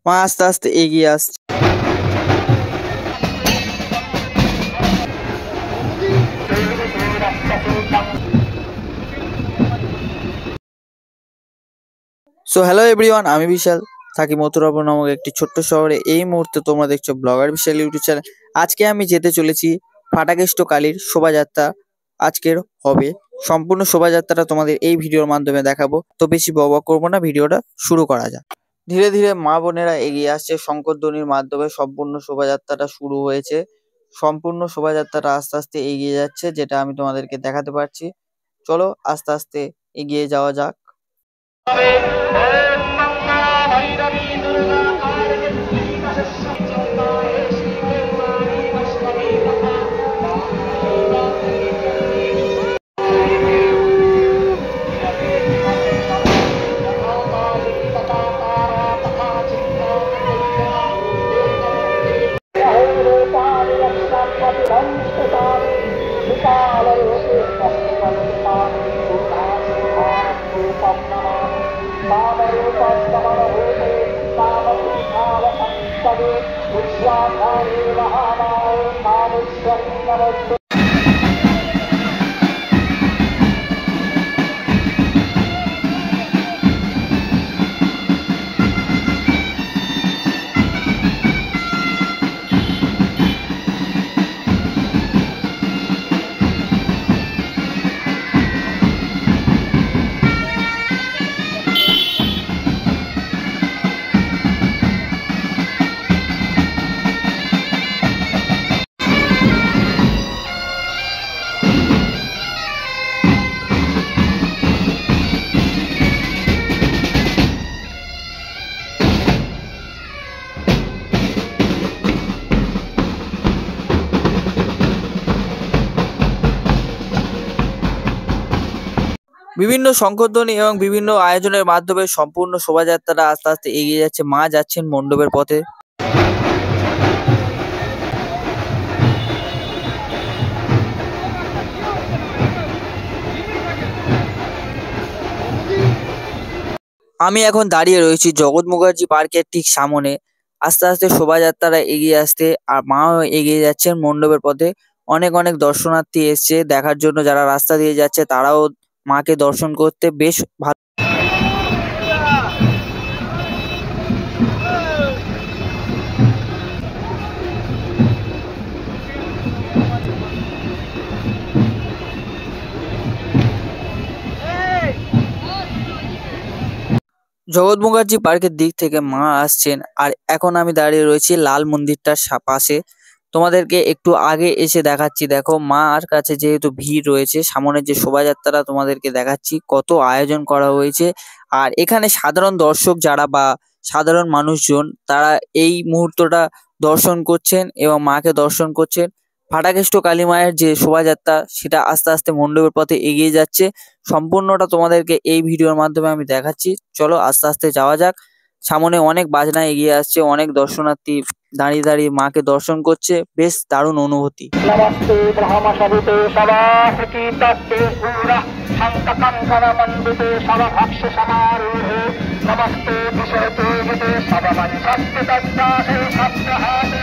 মা আস্তে আস্তে এগিয়ে আসছে। সো হ্যালো এভরিওয়ান, আমি বিশাল, থাকি মথুরাপুর নামক একটি ছোট্ট শহরে। এই মুহূর্তে তোমরা দেখছো ব্লগার বিশাল ইউটিউব চ্যানেল। আজকে আমি যেতে চলেছি ফাটাকেষ্ট কালীর শোভাযাত্রা আজকের হবে। সম্পূর্ণ শোভাযাত্রাটা তোমাদের এই ভিডিওর মাধ্যমে দেখাবো। তো বেশি বকবক করবো না, ভিডিওটা শুরু করা যাক। ধীরে ধীরে মা বোনেরা এগিয়ে আসছে, শঙ্করধ্বনির মাধ্যমে সম্পূর্ণ শোভাযাত্রাটা শুরু হয়েছে। সম্পূর্ণ শোভাযাত্রাটা আস্তে আস্তে এগিয়ে যাচ্ছে, যেটা আমি তোমাদেরকে দেখাতে পারছি। চলো আস্তে আস্তে এগিয়ে যাওয়া যাক। বিভিন্ন শঙ্করধ্বনি এবং বিভিন্ন আয়োজনের মাধ্যমে সম্পূর্ণ শোভাযাত্রাটা আস্তে আস্তে এগিয়ে যাচ্ছে। মা যাচ্ছেন মণ্ডপের পথে। আমি এখন দাঁড়িয়ে রয়েছি জগৎ মুখার্জি পার্কের ঠিক সামনে। আস্তে আস্তে শোভাযাত্রাটা এগিয়ে আসতে আর মাও এগিয়ে যাচ্ছেন মণ্ডপের পথে। অনেক অনেক দর্শনার্থী এসছে দেখার জন্য, যারা রাস্তা দিয়ে যাচ্ছে তারাও মাকে দর্শন করতে বেশ ভালো। জগৎ মুখার্জি পার্কের দিক থেকে মা আসছেন, আর এখন আমি দাঁড়িয়ে রয়েছি লাল মন্দিরটার পাশে। তোমাদেরকে একটু আগে এসে দেখাচ্ছি। দেখো মার কাছে যেহেতু ভিড় রয়েছে, সামনের যে শোভাযাত্রাটা তোমাদেরকে দেখাচ্ছি কত আয়োজন করা হয়েছে। আর এখানে সাধারণ দর্শক যারা বা সাধারণ মানুষজন, তারা এই মুহূর্তটা দর্শন করছেন এবং মাকে দর্শন করছেন। ফাটাকেষ্ট কালী মায়ের যে শোভাযাত্রা সেটা আস্তে আস্তে মণ্ডপের পথে এগিয়ে যাচ্ছে। সম্পূর্ণটা তোমাদেরকে এই ভিডিওর মাধ্যমে আমি দেখাচ্ছি। চলো আস্তে আস্তে যাওয়া যাক। সামনে অনেক বাজনা এগিয়ে আসছে, অনেক দর্শনার্থী দাঁড়িয়ে দাঁড়িয়ে মাকে দর্শন করছে, বেশ দারুণ অনুভূতি। নমস্তে ব্রহ্মসবিতে সবাসকি তত্ত্বে পুরা শান্তকঙ্কর মণ্ডিতে সভভক্ষ সমারোহে নমস্তে বিশতে হিতে সবমঞ্চস্তে তদ্দাসে সপ্তাহাসে